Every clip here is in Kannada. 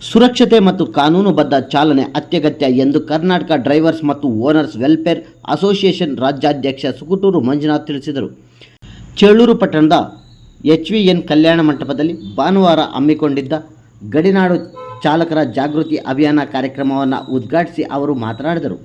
ಸುರಕ್ಷತೆ ಮತ್ತು ಕಾನೂನುಬದ್ಧ ಚಾಲನೆ ಅತ್ಯಗತ್ಯ ಎಂದು ಕರ್ನಾಟಕ ಡ್ರೈವರ್ಸ್ ಮತ್ತು ಓನರ್ಸ್ ವೆಲ್ಫೇರ್ ಅಸೋಸಿಯೇಷನ್ ರಾಜ್ಯಾಧ್ಯಕ್ಷ ಸುಕುಟೂರು ಮಂಜುನಾಥ್ ತಿಳಿಸಿದರು. ಚೇಳೂರು ಪಟ್ಟಣದ HVN ಕಲ್ಯಾಣ ಮಂಟಪದಲ್ಲಿ ಭಾನುವಾರ ಹಮ್ಮಿಕೊಂಡಿದ್ದ ಗಡಿನಾಡು ಚಾಲಕರ ಜಾಗೃತಿ ಅಭಿಯಾನ ಕಾರ್ಯಕ್ರಮವನ್ನು ಉದ್ಘಾಟಿಸಿ ಅವರು ಮಾತನಾಡಿದರು.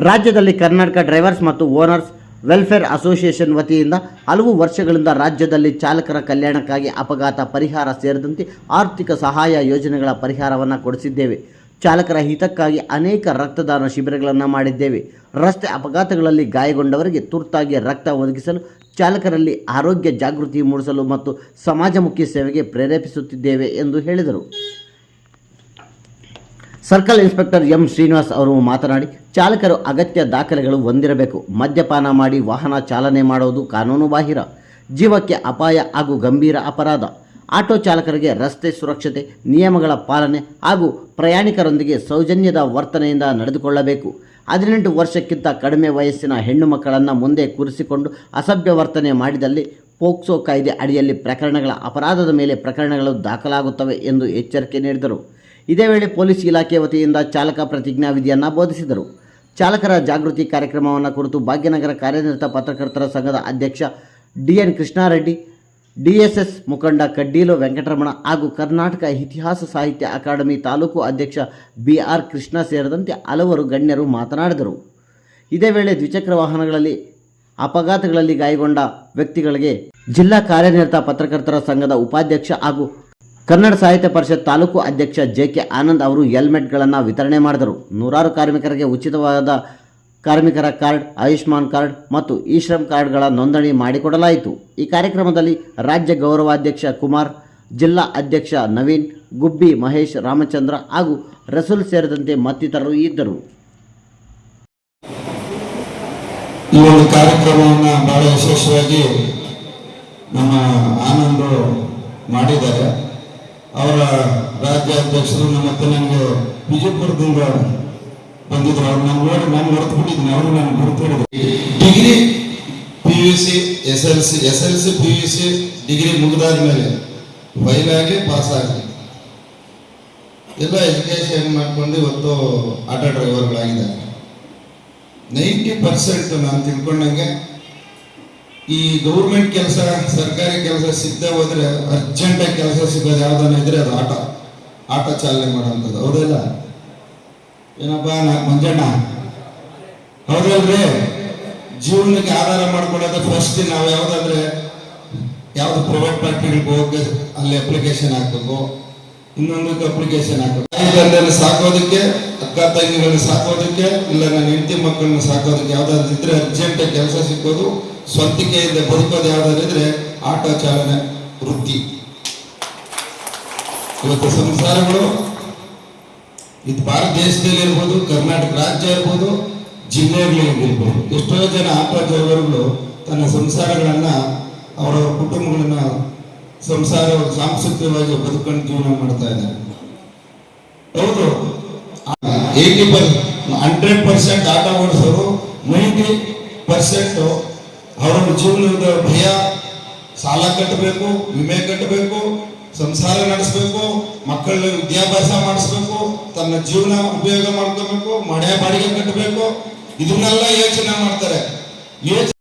ರಾಜ್ಯದಲ್ಲಿ ಕರ್ನಾಟಕ ಡ್ರೈವರ್ಸ್ ಮತ್ತು ಓನರ್ಸ್ ವೆಲ್ಫೇರ್ ಅಸೋಸಿಯೇಷನ್ ವತಿಯಿಂದ ಹಲವು ವರ್ಷಗಳಿಂದ ರಾಜ್ಯದಲ್ಲಿ ಚಾಲಕರ ಕಲ್ಯಾಣಕ್ಕಾಗಿ ಅಪಘಾತ ಪರಿಹಾರ ಸೇರಿದಂತೆ ಆರ್ಥಿಕ ಸಹಾಯ ಯೋಜನೆಗಳ ಪರಿಹಾರವನ್ನು ಕೊಡಿಸಿದ್ದೇವೆ. ಚಾಲಕರ ಹಿತಕ್ಕಾಗಿ ಅನೇಕ ರಕ್ತದಾನ ಶಿಬಿರಗಳನ್ನು ಮಾಡಿದ್ದೇವೆ. ರಸ್ತೆ ಅಪಘಾತಗಳಲ್ಲಿ ಗಾಯಗೊಂಡವರಿಗೆ ತುರ್ತಾಗಿ ರಕ್ತ ಒದಗಿಸಲು, ಚಾಲಕರಲ್ಲಿ ಆರೋಗ್ಯ ಜಾಗೃತಿ ಮೂಡಿಸಲು ಮತ್ತು ಸಮಾಜಮುಖಿ ಸೇವೆಗೆ ಪ್ರೇರೇಪಿಸುತ್ತಿದ್ದೇವೆ ಎಂದು ಹೇಳಿದರು. ಸರ್ಕಲ್ ಇನ್ಸ್ಪೆಕ್ಟರ್ ಎಂ ಶ್ರೀನಿವಾಸ್ ಅವರು ಮಾತನಾಡಿ, ಚಾಲಕರು ಅಗತ್ಯ ದಾಖಲೆಗಳು ಹೊಂದಿರಬೇಕು. ಮದ್ಯಪಾನ ಮಾಡಿ ವಾಹನ ಚಾಲನೆ ಮಾಡುವುದು ಕಾನೂನುಬಾಹಿರ, ಜೀವಕ್ಕೆ ಅಪಾಯ ಹಾಗೂ ಗಂಭೀರ ಅಪರಾಧ. ಆಟೋ ಚಾಲಕರಿಗೆ ರಸ್ತೆ ಸುರಕ್ಷತೆ ನಿಯಮಗಳ ಪಾಲನೆ ಹಾಗೂ ಪ್ರಯಾಣಿಕರೊಂದಿಗೆ ಸೌಜನ್ಯದ ವರ್ತನೆಯಿಂದ ನಡೆದುಕೊಳ್ಳಬೇಕು. 18 ವರ್ಷಕ್ಕಿಂತ ಕಡಿಮೆ ವಯಸ್ಸಿನ ಹೆಣ್ಣು ಮಕ್ಕಳನ್ನು ಮುಂದೆ ಕೂರಿಸಿಕೊಂಡು ಅಸಭ್ಯ ವರ್ತನೆ ಮಾಡಿದಲ್ಲಿ ಪೋಕ್ಸೋ ಕಾಯ್ದೆ ಅಡಿಯಲ್ಲಿ ಅಪರಾಧದ ಮೇಲೆ ಪ್ರಕರಣಗಳು ದಾಖಲಾಗುತ್ತವೆ ಎಂದು ಎಚ್ಚರಿಕೆ ನೀಡಿದರು. ಇದೇ ವೇಳೆ ಪೊಲೀಸ್ ಇಲಾಖೆ ವತಿಯಿಂದ ಚಾಲಕ ಪ್ರತಿಜ್ಞಾ ವಿಧಿಯನ್ನು ಬೋಧಿಸಿದರು. ಚಾಲಕರ ಜಾಗೃತಿ ಕಾರ್ಯಕ್ರಮವನ್ನು ಕುರಿತು ಭಾಗ್ಯನಗರ ಕಾರ್ಯನಿರತ ಪತ್ರಕರ್ತರ ಸಂಘದ ಅಧ್ಯಕ್ಷ DN ಕೃಷ್ಣಾರೆಡ್ಡಿ, DSS ಮುಖಂಡ ಕಡ್ಡೀಲು ವೆಂಕಟರಮಣ ಹಾಗೂ ಕರ್ನಾಟಕ ಇತಿಹಾಸ ಸಾಹಿತ್ಯ ಅಕಾಡೆಮಿ ತಾಲೂಕು ಅಧ್ಯಕ್ಷ BR ಕೃಷ್ಣ ಸೇರಿದಂತೆ ಹಲವರು ಗಣ್ಯರು ಮಾತನಾಡಿದರು. ಇದೇ ವೇಳೆ ದ್ವಿಚಕ್ರ ವಾಹನಗಳಲ್ಲಿ ಅಪಘಾತಗಳಲ್ಲಿ ಗಾಯಗೊಂಡ ವ್ಯಕ್ತಿಗಳಿಗೆ ಜಿಲ್ಲಾ ಕಾರ್ಯನಿರತ ಪತ್ರಕರ್ತರ ಸಂಘದ ಉಪಾಧ್ಯಕ್ಷ ಹಾಗೂ ಕನ್ನಡ ಸಾಹಿತ್ಯ ಪರಿಷತ್ ತಾಲೂಕು ಅಧ್ಯಕ್ಷ JK ಆನಂದ್ ಅವರು ಹೆಲ್ಮೆಟ್ಗಳನ್ನು ವಿತರಣೆ ಮಾಡಿದರು. ನೂರಾರು ಕಾರ್ಮಿಕರಿಗೆ ಉಚಿತವಾದ ಕಾರ್ಮಿಕರ ಕಾರ್ಡ್, ಆಯುಷ್ಮಾನ್ ಕಾರ್ಡ್ ಮತ್ತು ಇ-ಶ್ರಮ್ ಕಾರ್ಡ್ಗಳ ನೋಂದಣಿ ಮಾಡಿಕೊಡಲಾಯಿತು. ಈ ಕಾರ್ಯಕ್ರಮದಲ್ಲಿ ರಾಜ್ಯ ಗೌರವಾಧ್ಯಕ್ಷ ಕುಮಾರ್, ಜಿಲ್ಲಾ ಅಧ್ಯಕ್ಷ ನವೀನ್, ಗುಬ್ಬಿ ಮಹೇಶ್, ರಾಮಚಂದ್ರ ಹಾಗೂ ರಸೂಲ್ ಸೇರಿದಂತೆ ಮತ್ತಿತರರು ಇದ್ದರು. ಈ ಒಂದು ಕಾರ್ಯಕ್ರಮವನ್ನು ಬಹಳ ವಿಶೇಷವಾಗಿ ನಮ್ಮ ಆನಂದ್ ಮಾಡಿದ್ದಾರೆ. ಅವರ ರಾಜ್ಯಾಧ್ಯಕ್ಷರು ಮತ್ತೆ ನನಗೆ ವಿಜಯಪುರದಿಂದ ಬಂದಿದ್ರು. ಅವ್ರು ನಾನು ಮರೆತು ಬಿಟ್ಟಿದ್ದೀನಿ. ಅವರು ನಾನು ಗುರುತಿಡಿದ್ರು. Degree PUC SLC PUC degree ಮುಗಿದಾದ ಮೇಲೆ ಫೈಲ್ ಆಗಿ ಪಾಸ್ ಆಗಿ ಎಲ್ಲ ಎಜುಕೇಶನ್ ಮಾಡ್ಕೊಂಡು ಇವತ್ತು ಆಟೋ ಡ್ರೈವರ್ಗಳಾಗಿದ್ದಾರೆ. 90% ನಾನು ತಿಳ್ಕೊಂಡಂಗೆ ಈ ಗೌರ್ಮೆಂಟ್ ಕೆಲಸ, ಸರ್ಕಾರಿ ಕೆಲಸ ಸಿಗದೆ ಹೋದ್ರೆ ಅರ್ಜೆಂಟಾಗಿ ಕೆಲಸ ಸಿಗೋದು ಯಾವ್ದಾನ ಇದ್ರೆ ಅದು ಆಟೋ ಚಾಲನೆ ಮಾಡೋವಂಥದ್ದು. ಹೌದಲ್ಲ ಏನಪ್ಪ ಮಂಜಣ್ಣ? ಹೌದಲ್ರಿ? ಜೀವನಕ್ಕೆ ಆಧಾರ ಮಾಡ್ಕೊಳ್ಳೋದು ಫಸ್ಟ್ ನಾವು ಯಾವ್ದಾದ್ರೆ ಯಾವ್ದು ಪ್ರೈವೇಟ್ ಫ್ಯಾಕ್ಟ್ರಿಗಳಿಗೆ ಹೋಗಿ ಅಲ್ಲಿ ಅಪ್ಲಿಕೇಶನ್ ಹಾಕ್ಬೇಕು, ಇನ್ನೊಂದಕ್ಕೆ ಅಪ್ಲಿಕೇಶನ್ ಹಾಕ್ಬೇಕು. ತಂದೆಯನ್ನು ಸಾಕೋದಕ್ಕೆ, ಅಕ್ಕ ತಂಗಿಗಳನ್ನ ಸಾಕೋದಕ್ಕೆ, ಇಲ್ಲ ನನ್ನ ಹೆಂಡತಿ ಮಕ್ಕಳನ್ನ ಸಾಕೋದಕ್ಕೆ ಯಾವ್ದಾದ್ರು ಇದ್ರೆ ಅರ್ಜೆಂಟಾಗಿ ಕೆಲಸ ಸಿಕ್ಕೋದು, ಸ್ವಂತಿಕೆಯಿಂದ ಬದುಕೋದು ಯಾವ್ದಾದ್ರು ಇದ್ರೆ ಆಟೋ ಚಾಲನೆ ವೃತ್ತಿ. ಇವತ್ತು ಸಂಸಾರಗಳು ಇದು ಭಾರತ ದೇಶದಲ್ಲಿ ಇರ್ಬೋದು, ಕರ್ನಾಟಕ ರಾಜ್ಯ ಇರ್ಬೋದು, ಜಿಲ್ಲೆಗಳಿರ್ಬೋದು, ಎಷ್ಟೋ ಜನ ಆಟೋ ಡ್ರೈವರ್ಗಳು ತನ್ನ ಸಂಸಾರಗಳನ್ನ, ಅವರವರ ಕುಟುಂಬಗಳನ್ನ ಸಾಂಸ್ಕೃತಿಕವಾಗಿ ಬದುಕೊಂಡು ಜೀವನ ಮಾಡ್ತಾ ಇದ್ದಾರೆ. ಹೌದು, 100% ಆಟೋ ಓಡಿಸೋರು, 90% ಅವರ ಜೀವನದ ಭಯ, ಸಾಲ ಕಟ್ಟಬೇಕು, ವಿಮೆ ಕಟ್ಟಬೇಕು, ಸಂಸಾರ ನಡೆಸಬೇಕು, ಮಕ್ಕಳ ವಿದ್ಯಾಭ್ಯಾಸ ಮಾಡಿಸ್ಬೇಕು, ತನ್ನ ಜೀವನ ಉಪಯೋಗ ಮಾಡ್ಕೋಬೇಕು, ಮನೆ ಬಾಡಿಗೆ ಕಟ್ಟಬೇಕು, ಇದನ್ನೆಲ್ಲ ಯೋಚನೆ ಮಾಡ್ತಾರೆ.